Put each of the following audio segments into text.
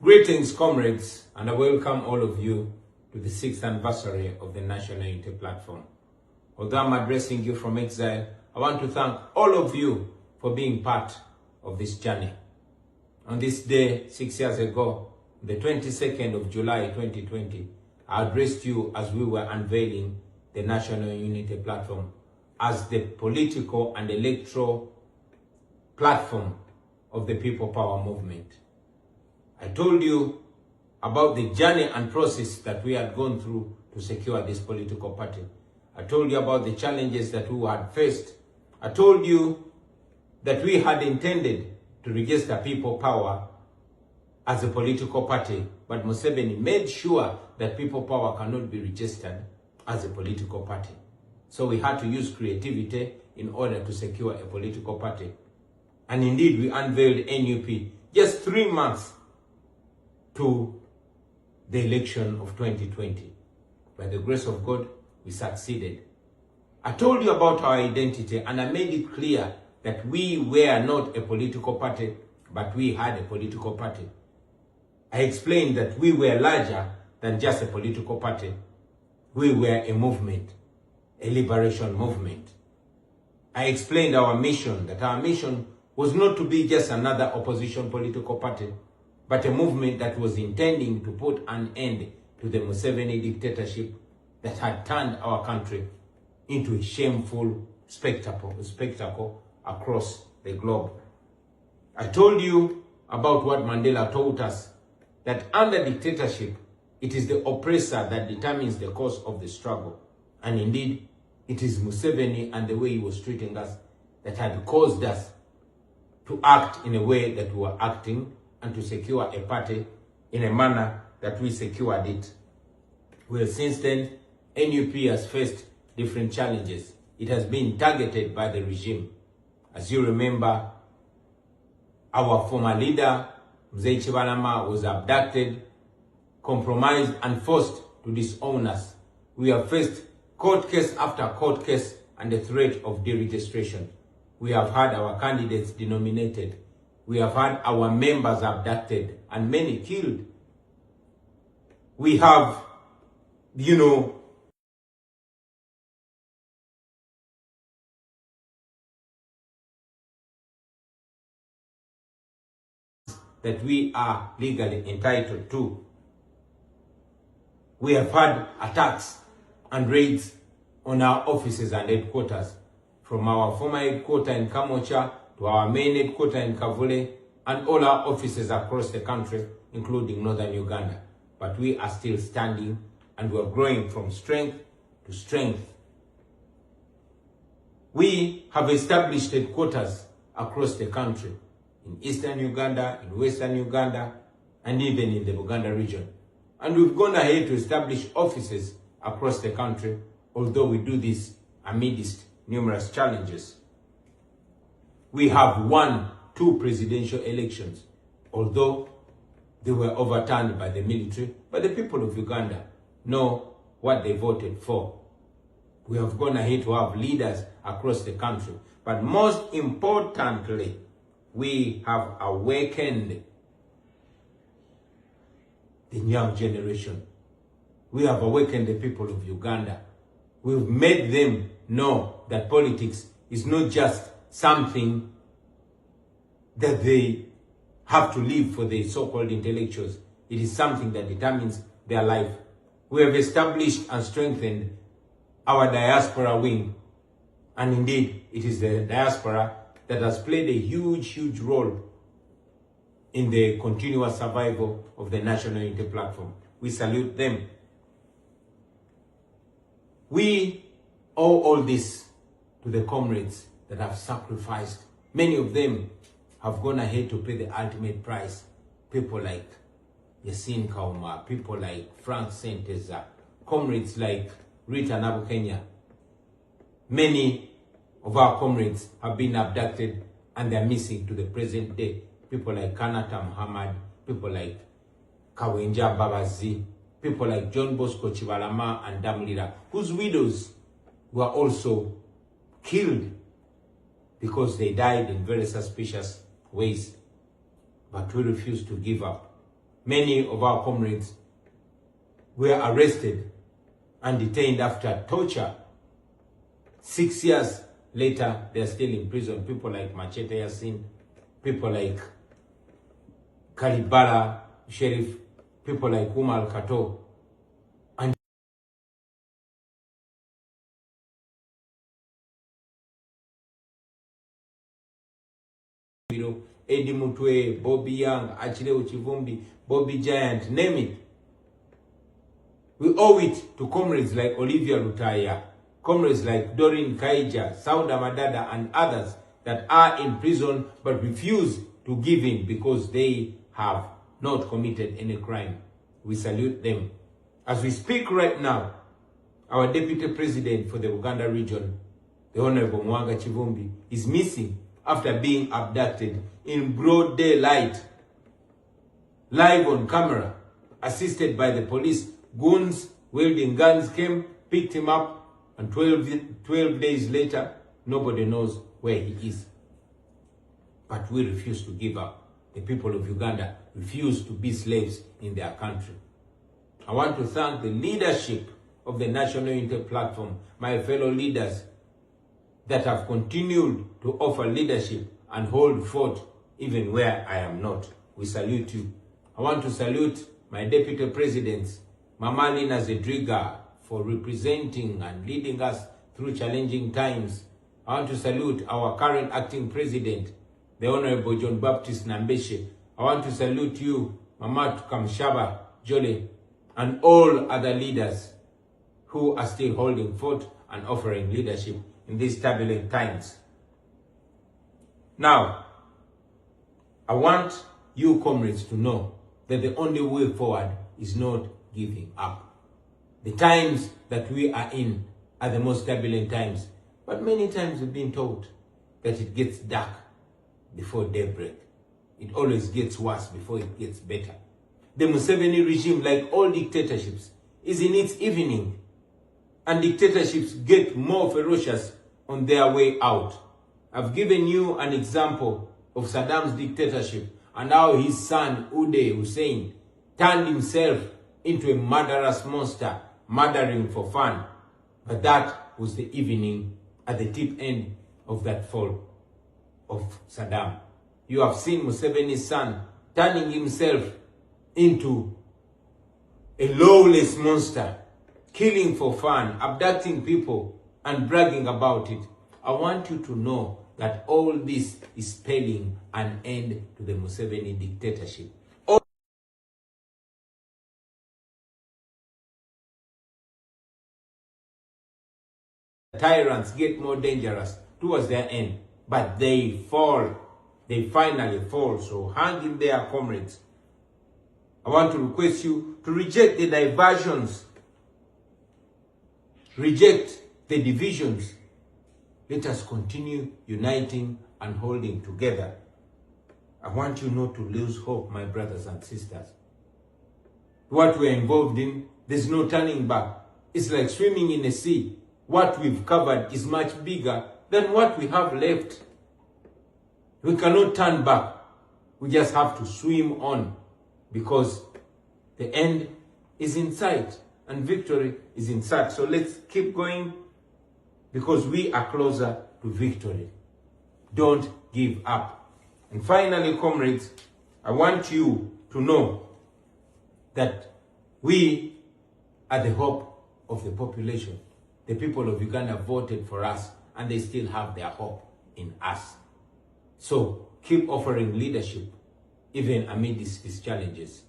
Greetings, comrades, and I welcome all of you to the 6th anniversary of the National Unity Platform. Although I'm addressing you from exile, I want to thank all of you for being part of this journey. On this day, 6 years ago, the 22nd of July 2020, I addressed you as we were unveiling the National Unity Platform as the political and electoral platform of the People Power movement. I told you about the journey and process that we had gone through to secure this political party. I told you about the challenges that we had faced. I told you that we had intended to register People Power as a political party, but Musveni made sure that People Power cannot be registered as a political party. So we had to use creativity in order to secure a political party. And indeed, we unveiled NUP just 3 months to the election of 2020. By the grace of God, we succeeded. I told you about our identity and I made it clear that we were not a political party, but we had a political party. I explained that we were larger than just a political party. We were a movement, a liberation movement. I explained our mission, that our mission was not to be just another opposition political party, but a movement that was intending to put an end to the Musveni dictatorship that had turned our country into a shameful spectacle across the globe. I told you about what Mandela taught us, that under dictatorship, it is the oppressor that determines the course of the struggle. And indeed, it is Musveni and the way he was treating us that had caused us to act in a way that we were acting and to secure a party in a manner that we secured it. Well, since then, NUP has faced different challenges. It has been targeted by the regime. As you remember, our former leader, Mzee Chibalama, was abducted, compromised, and forced to disown us. We have faced court case after court case and the threat of deregistration. We have had our candidates denominated. We have had our members abducted and many killed. We have, that we are legally entitled to. We have had attacks and raids on our offices and headquarters, from our former headquarters in Kamocha to our main headquarters in Kavule, and all our offices across the country, including northern Uganda. But we are still standing and we are growing from strength to strength. We have established headquarters across the country, in eastern Uganda, in western Uganda, and even in the Uganda region. And we've gone ahead to establish offices across the country, although we do this amidst numerous challenges. We have won 2 presidential elections, although they were overturned by the military, but the people of Uganda know what they voted for. We have gone ahead to have leaders across the country, but most importantly, we have awakened the young generation. We have awakened the people of Uganda. We've made them know that politics is not just something that they have to live for the so-called intellectuals. It is something that determines their life. We have established and strengthened our diaspora wing. And indeed, it is the diaspora that has played a huge role in the continuous survival of the National Unity Platform. We salute them. We owe all this to the comrades that have sacrificed. Many of them have gone ahead to pay the ultimate price. People like Yasin Kauma, people like Frank Senteza, comrades like Rita Nabukenya. Many of our comrades have been abducted and they are missing to the present day. People like Kanata Muhammad, people like Kawenja Babazi, people like John Bosco Chibalama and Damlira, whose widows were also killed because they died in very suspicious ways. But we refuse to give up. Many of our comrades were arrested and detained after torture. 6 years later, they are still in prison. People like Machete Yasin, people like Kalibala Sheriff, people like Umar Kato. And Eddie Mutwe, Bobby Young, Achille Uchivumbi, Bobby Giant, name it. We owe it to comrades like Olivia Rutaya, comrades like Doreen Kaija, Sauda Madada, and others that are in prison but refuse to give in because they have not committed any crime. We salute them. As we speak right now, our Deputy President for the Uganda region, the Honorable Mwanga Chivumbi, is missing after being abducted in broad daylight, live on camera, assisted by the police. Goons wielding guns came, picked him up, and 12 days later, nobody knows where he is. But we refuse to give up. The people of Uganda refuse to be slaves in their country. I want to thank the leadership of the National Unity Platform, my fellow leaders that have continued to offer leadership and hold fort even where I am not. We salute you. I want to salute my Deputy Presidents, Mama Lina Zedriga, for representing and leading us through challenging times. I want to salute our current acting president, the Honorable John Baptist Nambeshe. I want to salute you, Mama Kamshaba Jole, and all other leaders who are still holding fort and offering leadership in these turbulent times. Now, I want you comrades to know that the only way forward is not giving up. The times that we are in are the most turbulent times, but many times we've been told that it gets dark before daybreak. It always gets worse before it gets better. The Musveni regime, like all dictatorships, is in its evening, and dictatorships get more ferocious on their way out. I've given you an example of Saddam's dictatorship and how his son Uday Hussein turned himself into a murderous monster, murdering for fun. But that was the evening at the tip end of that fall of Saddam. You have seen Museveni's son turning himself into a lawless monster, killing for fun, abducting people, and bragging about it. I want you to know that all this is spelling an end to the Museveni dictatorship. All tyrants get more dangerous towards their end, but they fall. They finally fall. So hang in there, comrades. I want to request you to reject the diversions, reject the divisions. Let us continue uniting and holding together. I want you not to lose hope, my brothers and sisters. What we're involved in, there's no turning back. It's like swimming in a sea. What we've covered is much bigger than what we have left. We cannot turn back. We just have to swim on, because the end is in sight and victory is in sight. So let's keep going, because we are closer to victory. Don't give up. And finally, comrades, I want you to know that we are the hope of the population. The people of Uganda voted for us, and they still have their hope in us. So keep offering leadership, even amid these challenges.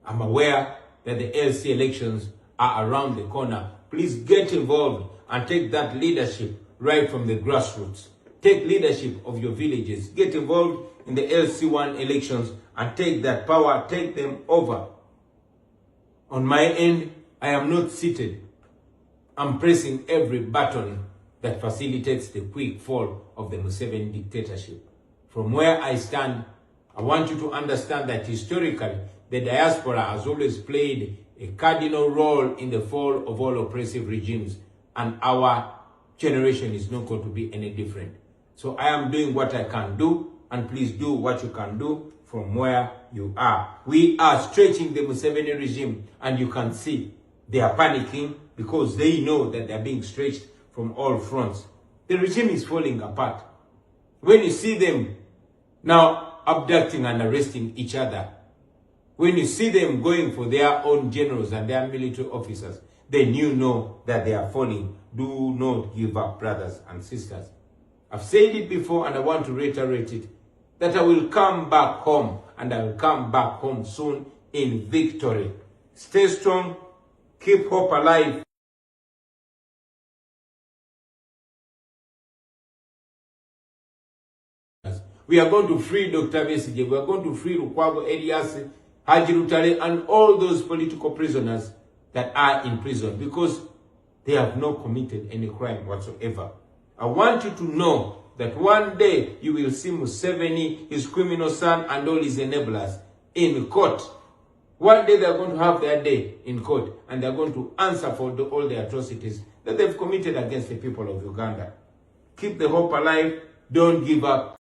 I'm aware that the LC elections are around the corner. Please get involved and take that leadership right from the grassroots. Take leadership of your villages. Get involved in the LC1 elections and take that power, take them over. On my end, I am not seated. I'm pressing every button that facilitates the quick fall of the Museveni dictatorship. From where I stand, I want you to understand that historically, the diaspora has always played a cardinal role in the fall of all oppressive regimes, and our generation is not going to be any different. So I am doing what I can do, and please do what you can do. from where you are. We are stretching the Musveni regime, and you can see they are panicking because they know that they are being stretched from all fronts. The regime is falling apart. When you see them now abducting and arresting each other, when you see them going for their own generals and their military officers, then you know that they are falling. Do not give up, brothers and sisters. I've said it before and I want to reiterate it, that I will come back home, and I will come back home soon in victory. Stay strong, keep hope alive. We are going to free Dr. Besigye, we are going to free Lukwago Elias, Haji Lutale, and all those political prisoners that are in prison because they have not committed any crime whatsoever. I want you to know that one day you will see Musveni, his criminal son, and all his enablers in court. One day they are going to have their day in court, and they are going to answer for all the atrocities that they've committed against the people of Uganda. Keep the hope alive. Don't give up.